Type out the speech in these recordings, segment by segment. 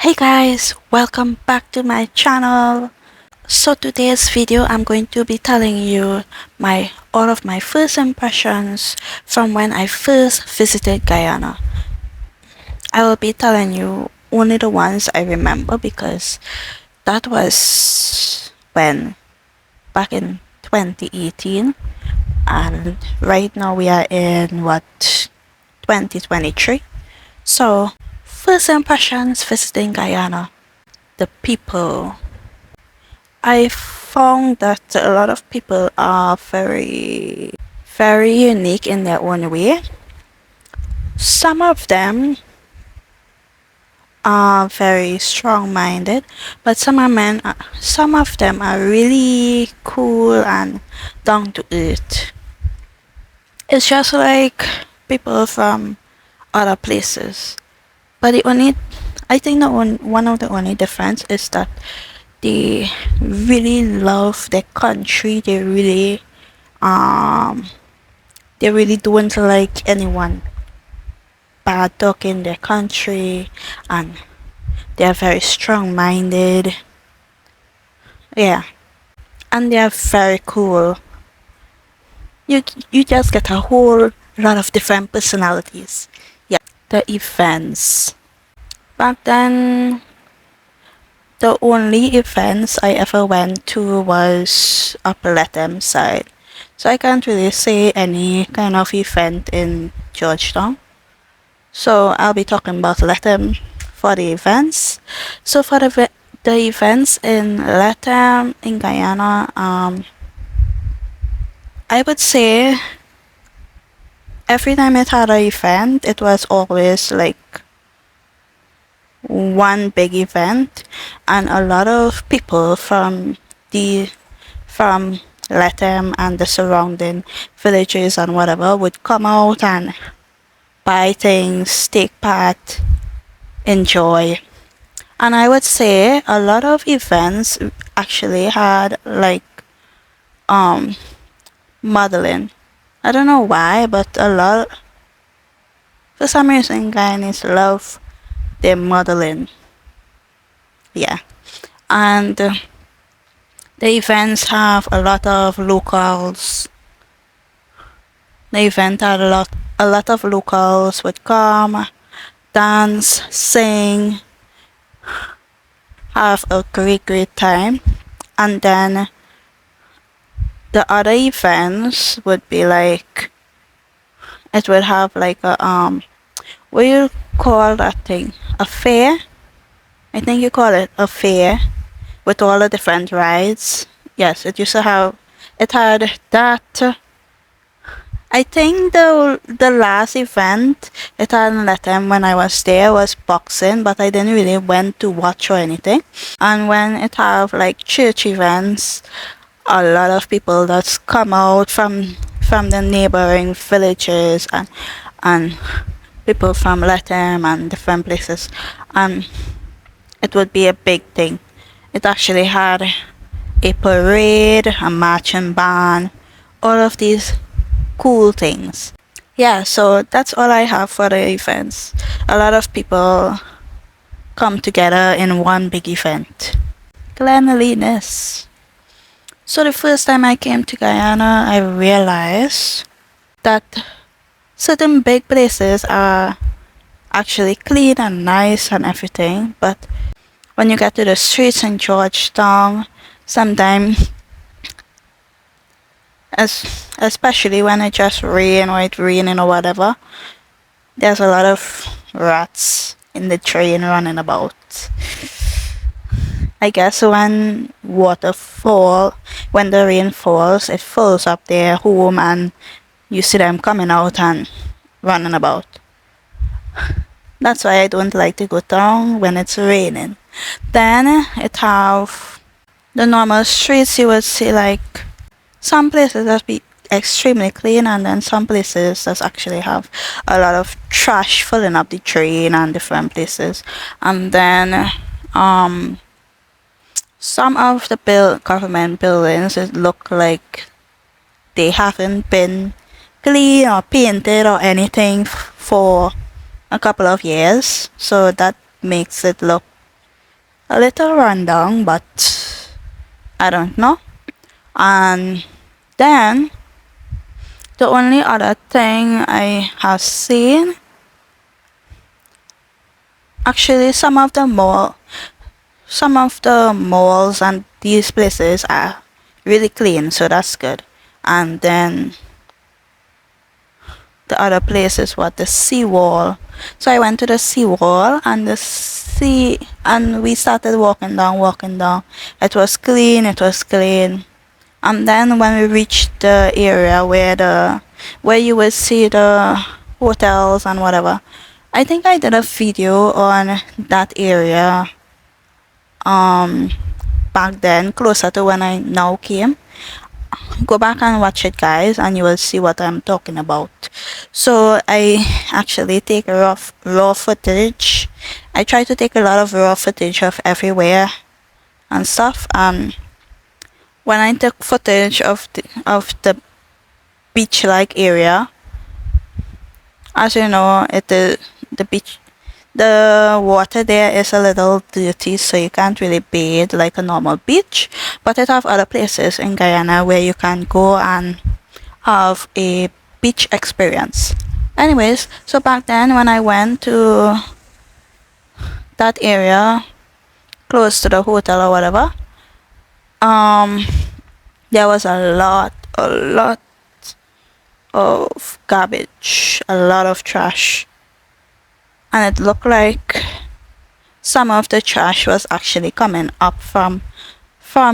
Hey guys, welcome back to my channel. So today's video I'm going to be telling you all of my first impressions from when I first visited Guyana. I will be telling you only the ones I remember because that was back in 2018, and right now we are in 2023. So first impressions visiting Guyana. The people. I found that a lot of people are very, very unique in their own way. Some of them are very strong-minded, but some of them are really cool and down to earth. It's just like people from other places. But I think one of the only difference is that they really love their country. They really don't like anyone bad talking their country, and they are very strong-minded. Yeah, and they are very cool. You just get a whole lot of different personalities. Yeah, the events. Back then, the only events I ever went to was Upper Latham side. So I can't really say any kind of event in Georgetown. So I'll be talking about Latham for the events. So for the events in Latham in Guyana, I would say every time it had an event, it was always like one big event, and a lot of people from Latham and the surrounding villages and whatever would come out and buy things, take part, enjoy. And I would say a lot of events actually had like modeling. I don't know why, but for some reason Guyanese love their modeling. Yeah. And the events have a lot of locals. The event had a lot of locals would come, dance, sing, have a great time. And then the other events would be like, it would have like a what do you call that thing? A fair? I think you call it a fair, with all the different rides. Yes, it had that. I think the last event it had in Latin when I was there was boxing, but I didn't really went to watch or anything. And when it have like church events, a lot of people that's come out from the neighboring villages and people from Latin and different places, and it would be a big thing. It actually had a parade, a marching band, all of these cool things. Yeah, so that's all I have for the events. A lot of people come together in one big event. Cleanliness. So the first time I came to Guyana, I realized that certain big places are actually clean and nice and everything, but when you get to the streets in Georgetown, sometimes, especially when it just rain or it's raining or whatever, there's a lot of rats in the train running about. I guess when when the rain falls, it fills up their home and you see them coming out and running about. That's why I don't like to go down when it's raining. Then it have the normal streets. You would see like some places that be extremely clean, and then some places that actually have a lot of trash filling up the drain and different places. And then some of the government buildings, it look like they haven't been clean or painted or anything for a couple of years, so that makes it look a little rundown, but I don't know. And then the only other thing I have seen, actually some of the malls and these places are really clean, so that's good. And then the other place is what, the seawall. So I went to the seawall and the sea, and we started walking down. It was clean, it was clean. And then when we reached the area where you would see the hotels and whatever, I think I did a video on that area um back then, closer to when I now came. Go back and watch it, guys, and you will see what I'm talking about. So I actually take raw footage. I try to take a lot of raw footage of everywhere and stuff. When I took footage of the beach-like area, as you know, the beach. The water there is a little dirty, so you can't really bathe like a normal beach. But it have other places in Guyana where you can go and have a beach experience. Anyways, so back then when I went to that area close to the hotel or whatever, there was a lot of garbage, a lot of trash, and it looked like some of the trash was actually coming up from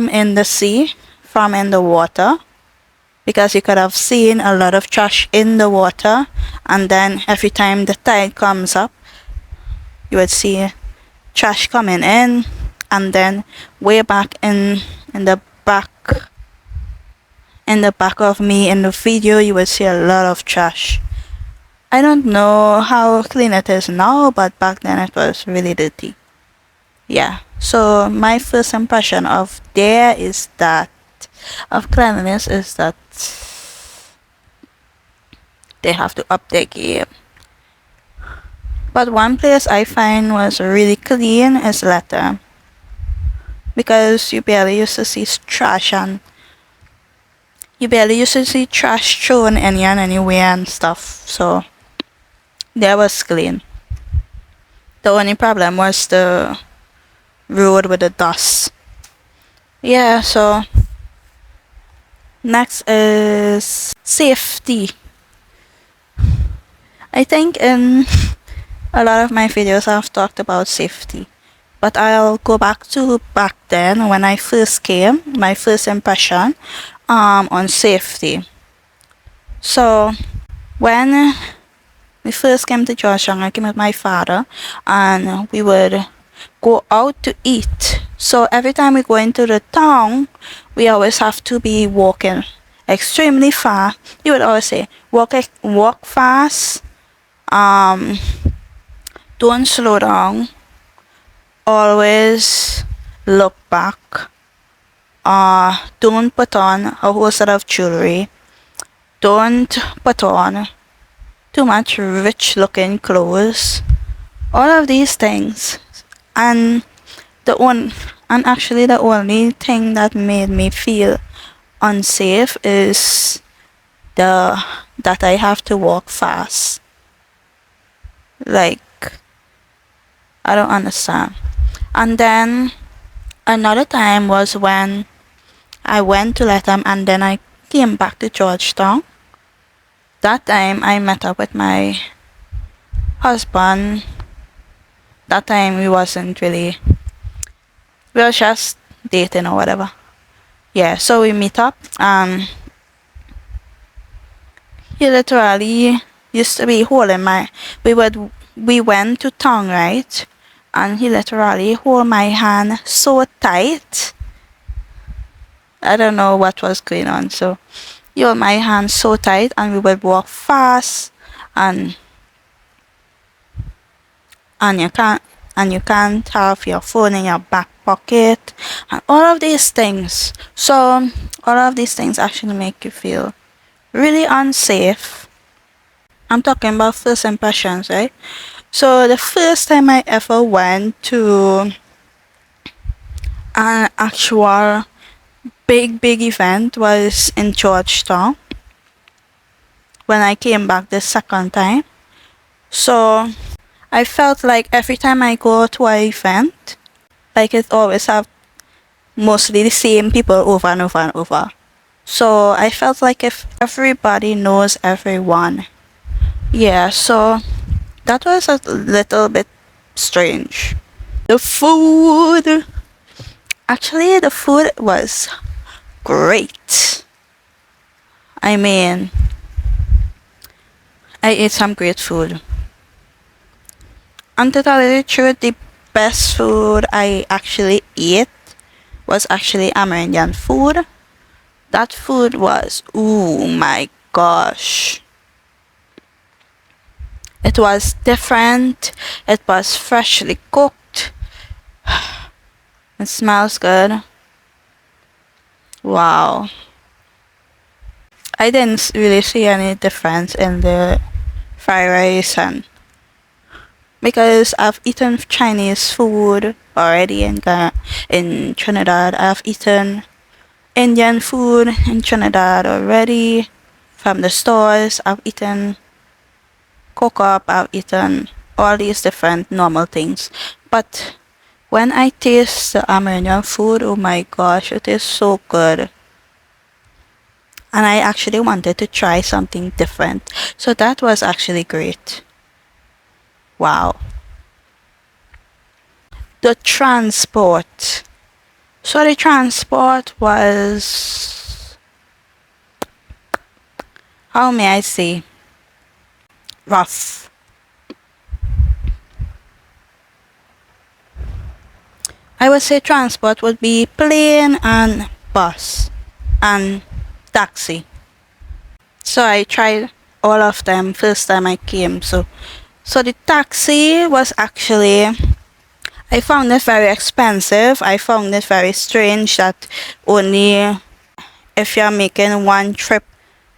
in the sea, from in the water, because you could have seen a lot of trash in the water, and then every time the tide comes up, you would see trash coming in, and then way back in the back of me in the video, you would see a lot of trash. I don't know how clean it is now, but back then it was really dirty. Yeah, so my first impression of cleanliness is that they have to up their game. But one place I find was really clean is Latam, because you barely used to see trash, and you barely used to see trash thrown anywhere and stuff, so there was clean. The only problem was the road with the dust. Yeah, so next is safety. I think in a lot of my videos I've talked about safety, but I'll go back to back then when I first came, my first impression on safety. So when we first came to Georgetown, I came with my father, and we would go out to eat. So every time we go into the town, we always have to be walking extremely fast. He would always say, walk fast, don't slow down, always look back, don't put on a whole set of jewelry, don't put on too much rich looking clothes, all of these things. And actually the only thing that made me feel unsafe is that I have to walk fast. Like, I don't understand. And then another time was when I went to Latham and then I came back to Georgetown. That time I met up with my husband. That time we were just dating or whatever. Yeah, so we meet up, and he literally used to be holding we went to town, right? And he literally hold my hand so tight. I don't know what was going on, so he held my hand so tight, and we would walk fast, and you can't have your phone in your back pocket, and all of these things. So all of these things actually make you feel really unsafe. I'm talking about first impressions, right? So the first time I ever went to An actual big event was in Georgetown when I came back the second time. So I felt like every time I go to an event, like it always have mostly the same people over and over and over. So I felt like if everybody knows everyone. Yeah, so that was a little bit strange. The food. Actually, the food was great. I mean, I ate some great food. And to tell you the truth, the best food I actually ate was actually American food. That food was, oh my gosh. It was different. It was freshly cooked. It smells good. Wow. I didn't really see any difference in the fried rice and because I've eaten Chinese food already in Trinidad. I've eaten Indian food in Trinidad already from the stores. I've eaten cook up. I've eaten all these different normal things. But when I taste the Armenian food, oh my gosh, it is so good. And I actually wanted to try something different. So that was actually great. Wow. The transport. So the transport was, how may I say, rough. I would say transport would be plane and bus and taxi. So I tried all of them first time I came. So the taxi was actually, I found it very expensive. I found it very strange that only if you're making one trip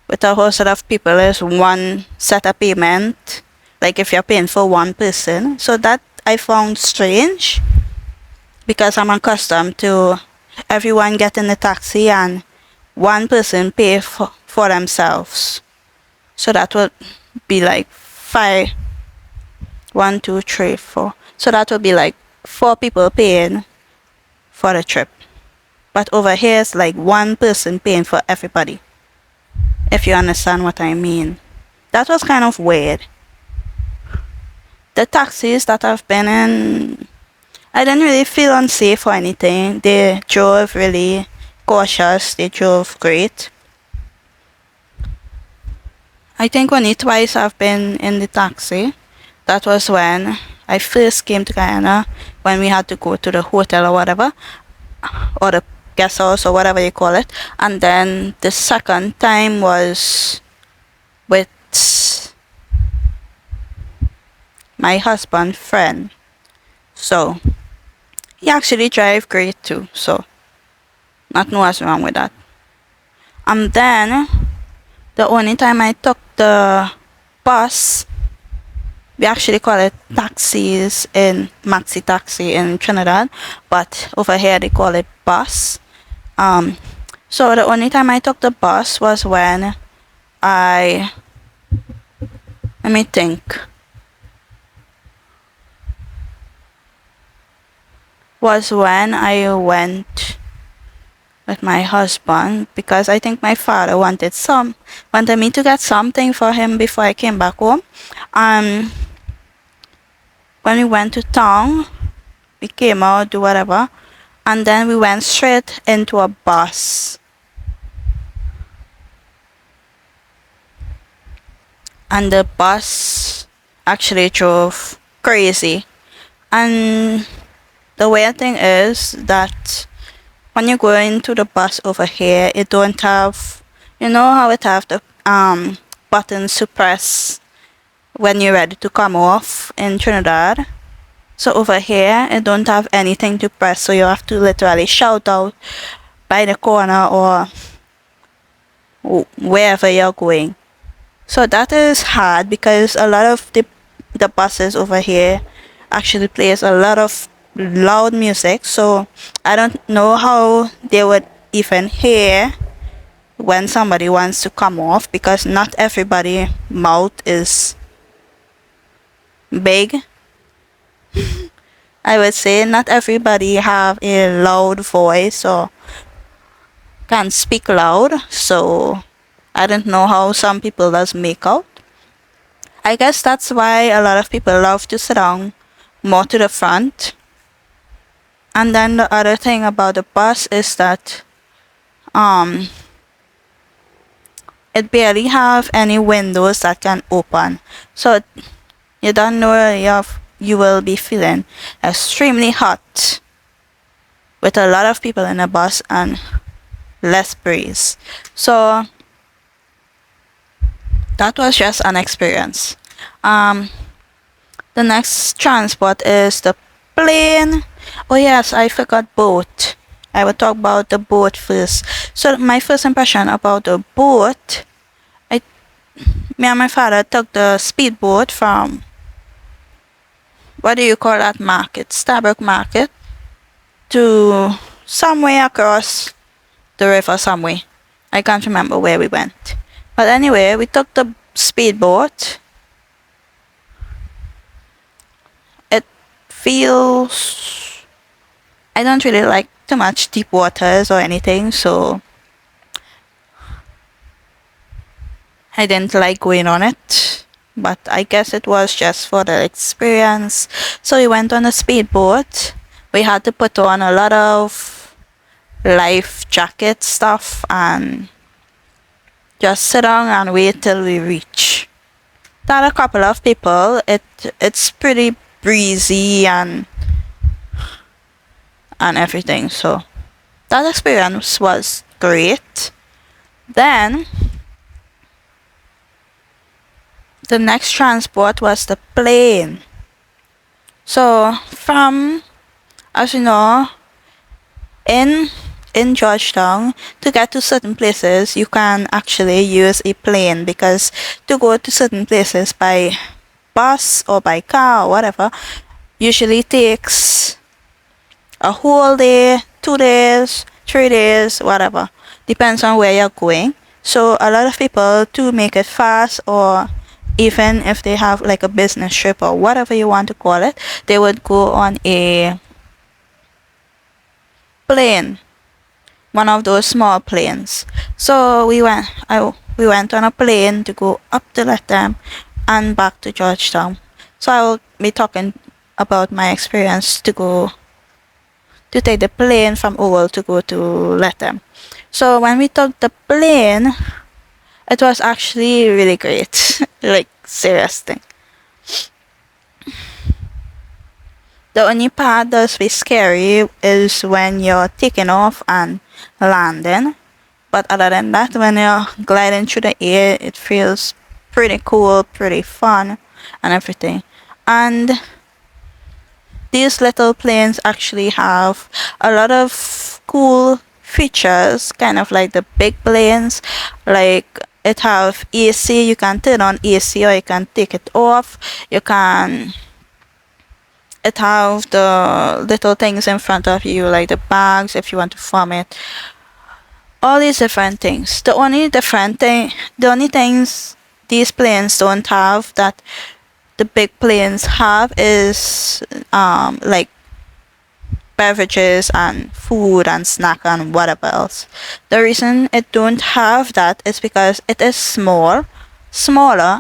with a whole set of people is one set of payment. Like if you're paying for one person. So that I found strange because I'm accustomed to everyone getting a taxi and one person pay for themselves. So that would be like five, 1, 2, 3, 4. So that would be like 4 people paying for the trip. But over here it's like one person paying for everybody. If you understand what I mean. That was kind of weird. The taxis that I've been in, I didn't really feel unsafe or anything. They drove really cautious. They drove great. I think only twice I've been in the taxi. That was when I first came to Guyana, when we had to go to the hotel or whatever, or the guest house or whatever you call it. And then the second time was with my husband's friend. So he actually drive great too, so not know what's wrong with that. And then the only time I took the bus, we actually call it taxis in maxi taxi in Trinidad, but over here they call it bus. So the only time I took the bus was when I, let me think, was when I went with my husband because I think my father wanted me to get something for him before I came back home. When we went to town, we came out, do whatever, and then we went straight into a bus. And the bus actually drove crazy. And the weird thing is that when you go into the bus over here, it don't have, you know how it have the buttons to press when you're ready to come off in Trinidad. So over here, it don't have anything to press, so you have to literally shout out by the corner or wherever you're going. So that is hard because a lot of the buses over here actually plays a lot of loud music, so I don't know how they would even hear when somebody wants to come off, because not everybody mouth is big. I would say not everybody have a loud voice or can speak loud, so I don't know how some people does make out. I guess that's why a lot of people love to sit down more to the front. And then the other thing about the bus is that um it barely have any windows that can open, so you don't know if you will be feeling extremely hot with a lot of people in the bus and less breeze. So that was just an experience. um the next transport is the plane. Oh yes, I forgot boat. I will talk about the boat first. So my first impression about the boat, I me and my father took the speedboat from, what do you call that market, Starbuck Market, to somewhere across the river somewhere. I can't remember where we went. But anyway, we took the speedboat. It feels, I don't really like too much deep waters or anything, so I didn't like going on it. But I guess it was just for the experience. So we went on a speedboat. We had to put on a lot of life jacket stuff and just sit down and wait till we reach. That a couple of people. It's pretty breezy and everything. So that experience was great. Then the next transport was the plane. So from, as you know, in Georgetown, to get to certain places you can actually use a plane, because to go to certain places by bus or by car or whatever usually takes a whole day, 2 days, 3 days, whatever, depends on where you're going. So a lot of people, to make it fast, or even if they have like a business trip or whatever you want to call it, they would go on a plane, one of those small planes. So we went on a plane to go up to Latham and back to Georgetown. So I will be talking about my experience to take the plane from Oval to go to Latham. So when we took the plane, it was actually really great. Like, serious thing. The only part that's be scary is when you're taking off and landing. But other than that, when you're gliding through the air, it feels pretty cool, pretty fun, and everything. And these little planes actually have a lot of cool features, kind of like the big planes. Like, it have AC, you can turn on AC or you can take it off. It have the little things in front of you, like the bags if you want to farm it. All these different things. The only things these planes don't have that the big planes have is like beverages and food and snack and whatever else. The reason it don't have that is because it is smaller,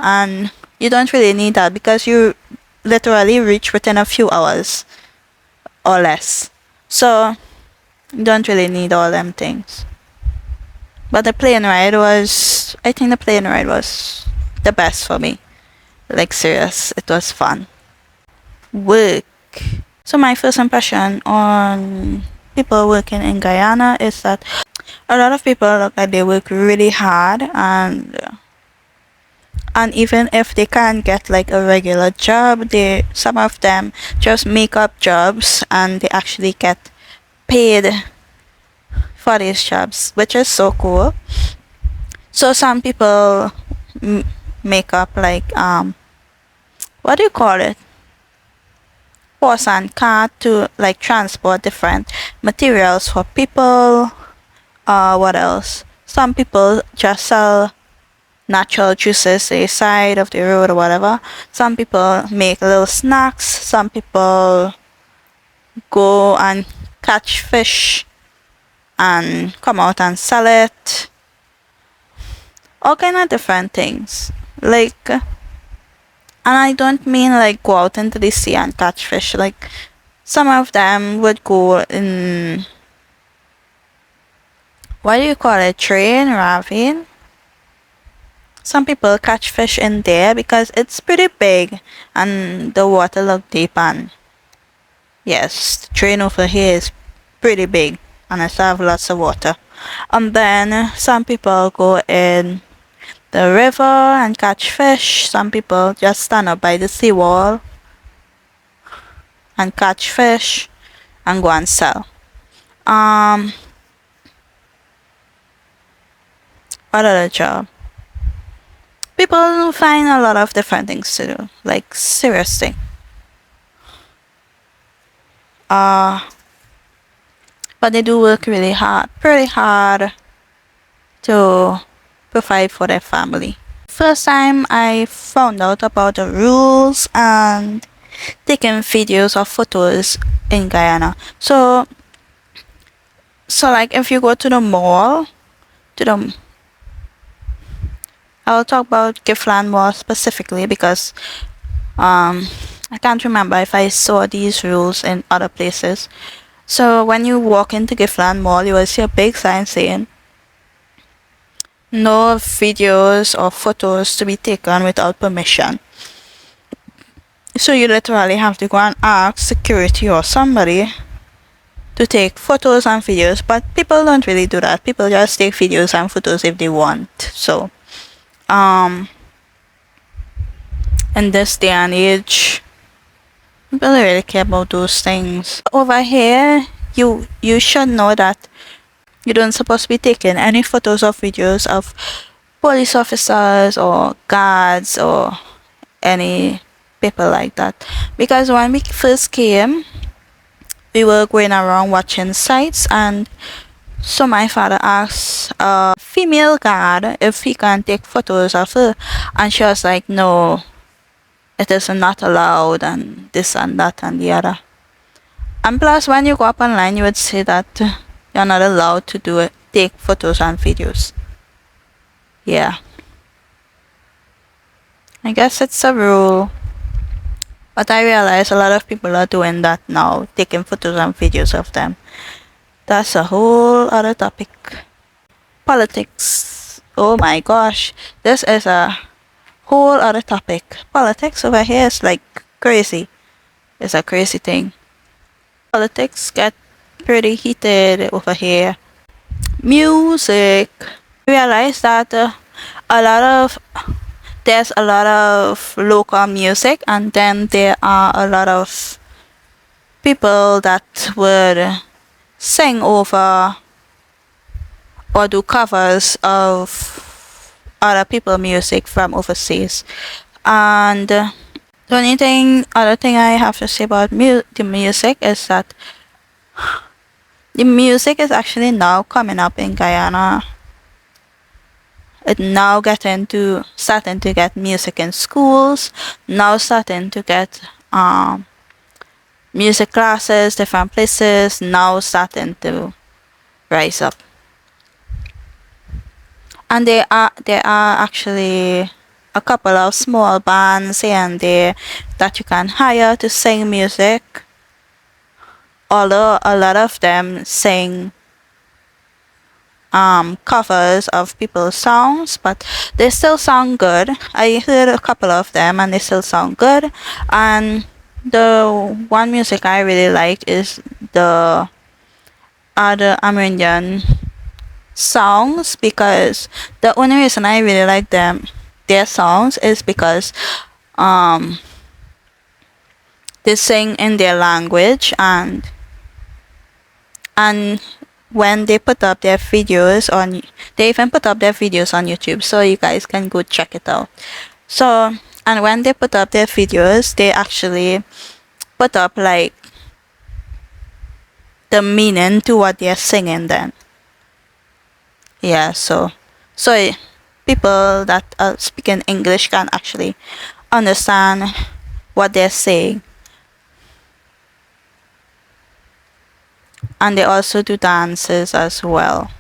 and you don't really need that, because you literally reach within a few hours or less. So you don't really need all them things. But the plane ride was, I think the plane ride was the best for me. Like, serious, it was fun. Work. So my first impression on people working in Guyana is that a lot of people look like they work really hard, and even if they can't get like a regular job, some of them just make up jobs and they actually get paid for these jobs, which is so cool. So some people make up like what do you call it? horse and cart to like transport different materials for people. What else? Some people just sell natural juices the side of the road or whatever. Some people make little snacks. Some people go and catch fish and come out and sell it. All kind of different things. Like, and I don't mean like go out into the sea and catch fish. Like, some of them would go in, what do you call it, train, ravine? Some people catch fish in there because it's pretty big and the water look deep, and yes, the drain over here is pretty big and it have lots of water. And then some people go in the river and catch fish. Some people just stand up by the seawall and catch fish and go and sell. What other job? People find a lot of different things to do, like seriously. But they do work really hard, pretty hard to provide for their family. First time I found out about the rules and taking videos or photos in Guyana. So like if you go to the mall, I'll talk about Giftland Mall specifically because I can't remember if I saw these rules in other places. So when you walk into Giftland Mall, you will see a big sign saying no videos or photos to be taken without permission. So you literally have to go and ask security or somebody to take photos and videos, but people don't really do that. People just take videos and photos if they want. So in this day and age, people don't really care about those things. Over here, you should know that you don't supposed to be taking any photos or videos of police officers or guards or any people like that, because when we first came, we were going around watching sites, and so my father asked a female guard if he can take photos of her, and she was like, no, it is not allowed, and this and that and the other. And plus, when you go up online, you would say that you're not allowed to do it, take photos and videos. Yeah, I guess it's a rule, but I realize a lot of people are doing that now, taking photos and videos of them. That's a whole other topic. Politics. Oh my gosh, this is a whole other topic. Politics over here is like crazy. It's a crazy thing. Politics get pretty heated over here. Music. Realize that there's a lot of local music, and then there are a lot of people that would sing over or do covers of other people's music from overseas. And the other thing I have to say about the music is that the music is actually now coming up in Guyana. It's now starting to get music in schools, now starting to get music classes, different places, now starting to rise up. And there are actually a couple of small bands here and there that you can hire to sing music, although a lot of them sing covers of people's songs, but they still sound good. I heard a couple of them and they still sound good. And the one music I really like is the other American songs, because the only reason I really like their songs is because they sing in their language, and when they put up their videos they even put up their videos on YouTube, so you guys can go check it out. So, and when they put up their videos, they actually put up like the meaning to what they're singing then. Yeah, so people that are speaking English can actually understand what they're saying. And they also do dances as well.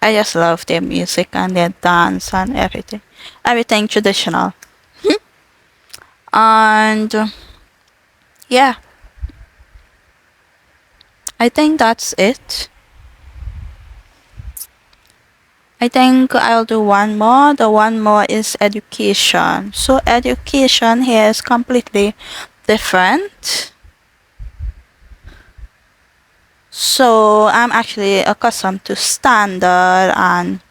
I just love their music and their dance and everything. Everything traditional. And yeah, I think that's it. I think I'll do one more. The one more is education. So education here is completely different. So I'm actually accustomed to standard and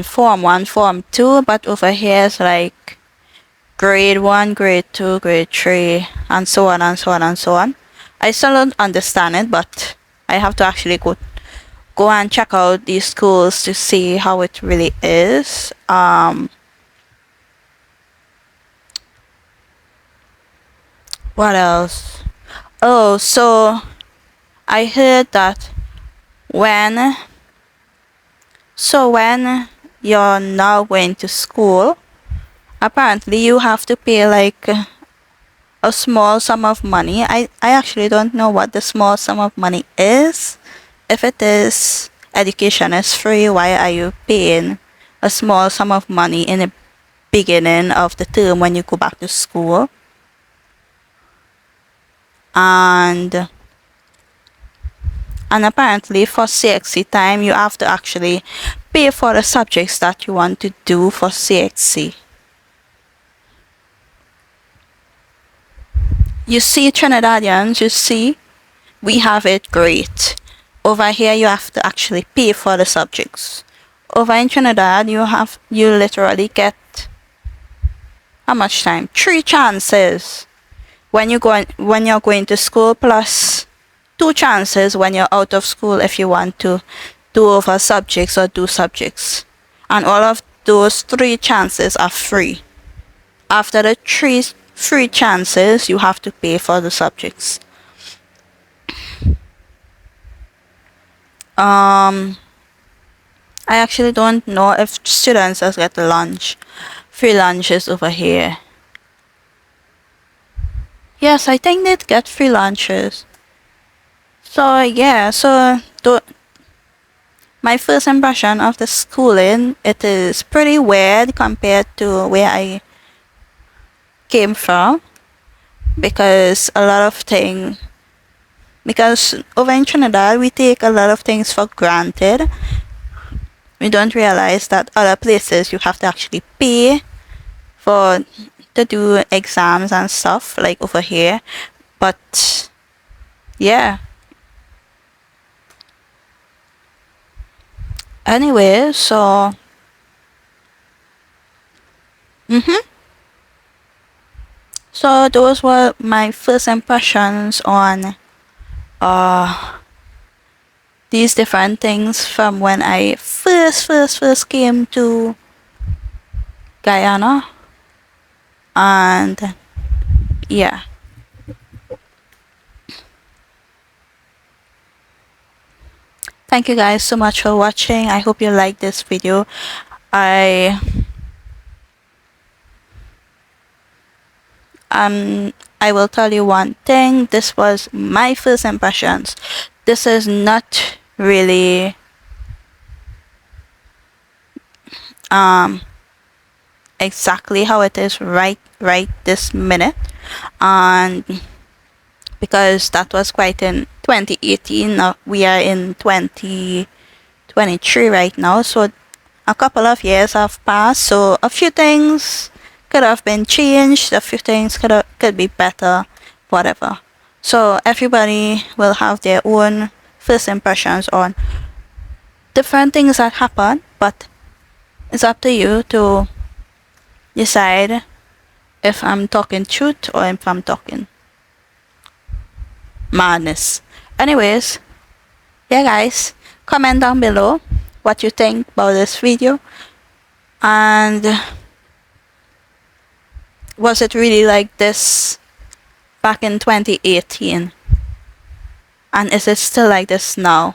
form 1, form 2, but over here it's like grade 1, grade 2, grade 3, and so on and so on and so on. I still don't understand it, but I have to actually go and check out these schools to see how it really is. What else? Oh, so I heard that when when you're now going to school, apparently you have to pay like a small sum of money. I actually don't know what the small sum of money is. If it is education is free, why are you paying a small sum of money in the beginning of the term when you go back to school? And apparently for CXC time you have to actually pay for the subjects that you want to do for CXC. You see, Trinidadians, you see, we have it great. Over here you have to actually pay for the subjects. Over in Trinidad you literally get how much time? 3 chances when you're going to school, plus 2 chances when you're out of school if you want to do over subjects or do subjects. And all of those 3 chances are free. After the 3 free chances, you have to pay for the subjects. I actually don't know if students just get lunch, free lunches over here. Yes, I think they'd get free lunches. So yeah, my first impression of the schooling, it is pretty weird compared to where I came from, because over in Trinidad we take a lot of things for granted. We don't realize that other places you have to actually pay to do exams and stuff like over here. But yeah, anyway, so so those were my first impressions on these different things from when I first came to Guyana. And yeah, thank you guys so much for watching. I hope you liked this video. I will tell you one thing. This was my first impressions. This is not really exactly how it is right this minute, and because that was quite in 2018. Now we are in 2023 right now, so a couple of years have passed, so a few things could have been changed, a few things could be better, whatever. So everybody will have their own first impressions on different things that happen, but it's up to you to decide if I'm talking truth or if I'm talking madness. Anyways, yeah guys, comment down below what you think about this video, and was it really like this back in 2018? And is it still like this now?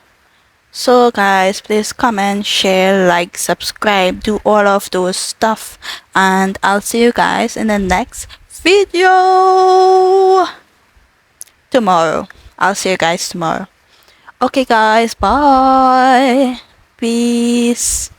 So guys, please comment, share, like, subscribe, do all of those stuff, and I'll see you guys in the next video tomorrow. I'll see you guys tomorrow. Okay guys, bye. Peace.